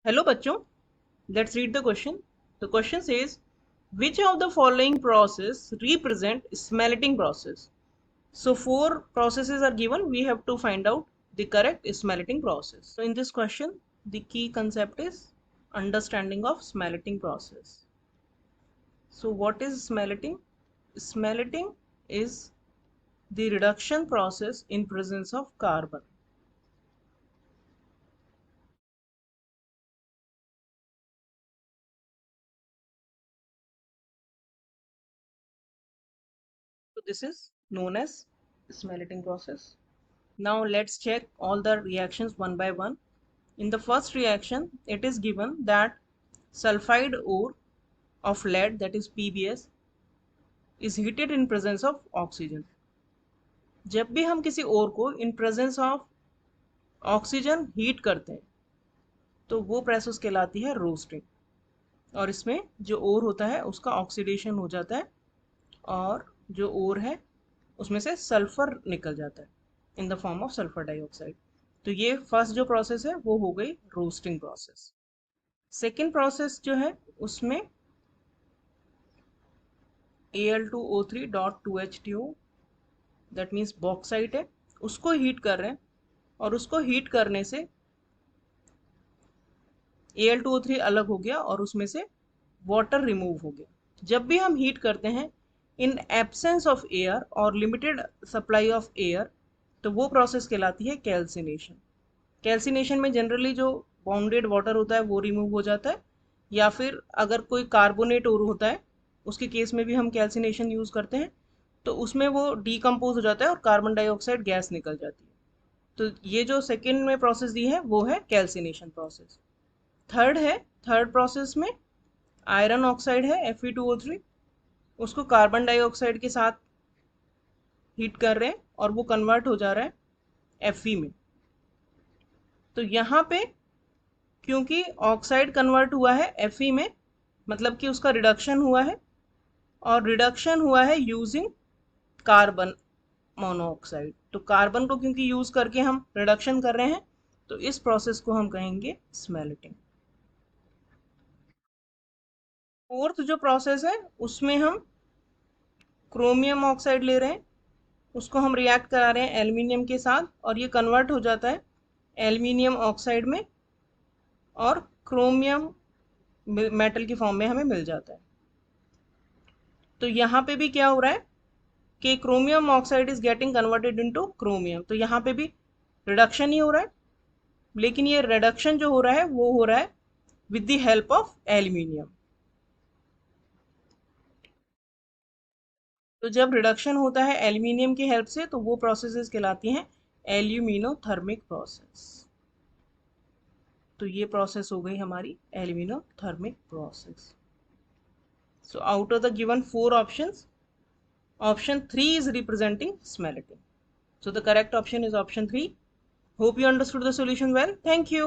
Hello बच्चों, let's read the question. The question says, which of the following process represent smelting process? So four processes are given. We have to find out the correct smelting process. So in this question, the key concept is understanding of smelting process. So what is smelting? Smelting is the reduction process in presence of carbon. So this is known as smelting process. Now let's check all the reactions one by one. In the first reaction, it is given that sulfide ore of lead, that is PbS, is heated in presence of oxygen. जब भी हम किसी ओर को in presence of oxygen heat करते हैं तो वो process कहलाती है रोस्टिंग, और इसमें जो ओर होता है उसका ऑक्सीडेशन हो जाता है और जो ओर है उसमें से सल्फर निकल जाता है in the form of sulphur dioxide. तो ये फर्स्ट जो प्रोसेस है वो हो गई रोस्टिंग प्रोसेस। सेकेंड प्रोसेस जो है उसमें Al2O3.2H2 दैट मीन्स बॉक्साइट है, उसको हीट कर रहे हैं और उसको हीट करने से Al2O3 अलग हो गया और उसमें से वाटर रिमूव हो गया। जब भी हम हीट करते हैं इन एब्सेंस ऑफ एयर और लिमिटेड सप्लाई ऑफ एयर तो वो प्रोसेस कहलाती है कैल्सिनेशन। कैल्सिनेशन में जनरली जो बाउंडेड वाटर होता है वो रिमूव हो जाता है, या फिर अगर कोई कार्बोनेट और होता है उसके केस में भी हम कैल्सिनेशन यूज़ करते हैं, तो उसमें वो डीकम्पोज हो जाता है और कार्बन डाइऑक्साइड गैस निकल जाती है। तो ये जो सेकेंड में प्रोसेस दी है वो है कैल्सिनेशन प्रोसेस। थर्ड है, थर्ड प्रोसेस में आयरन ऑक्साइड है Fe2O3, उसको कार्बन डाइऑक्साइड के साथ हीट कर रहे हैं और वो कन्वर्ट हो जा रहा है Fe में। तो यहाँ पे क्योंकि ऑक्साइड कन्वर्ट हुआ है Fe में, मतलब कि उसका रिडक्शन हुआ है, और रिडक्शन हुआ है यूजिंग कार्बन मोनोऑक्साइड। तो कार्बन को क्योंकि यूज करके हम रिडक्शन कर रहे हैं तो इस प्रोसेस को हम कहेंगे स्मेल्टिंग। फोर्थ जो प्रोसेस है उसमें हम क्रोमियम ऑक्साइड ले रहे हैं, उसको हम रिएक्ट करा रहे हैं एल्यूमिनियम के साथ और ये कन्वर्ट हो जाता है एल्यूमिनियम ऑक्साइड में और क्रोमियम मेटल की फॉर्म में हमें मिल जाता है। तो यहाँ पे भी क्या हो रहा है कि chromium oxide is getting converted into chromium, तो यहाँ पे भी रिडक्शन ही हो रहा है, लेकिन ये रिडक्शन जो हो रहा है वो हो रहा है with the help of aluminium. तो जब रिडक्शन होता है एल्यूमिनियम की हेल्प से तो वो प्रोसेसेस कहलाती हैं एल्यूमिनोथर्मिक प्रोसेस। तो ये प्रोसेस हो गई हमारी aluminothermic process. So out of the given four options, option 3 is representing smelting. So the correct option is option 3. Hope you understood the solution well. Thank you.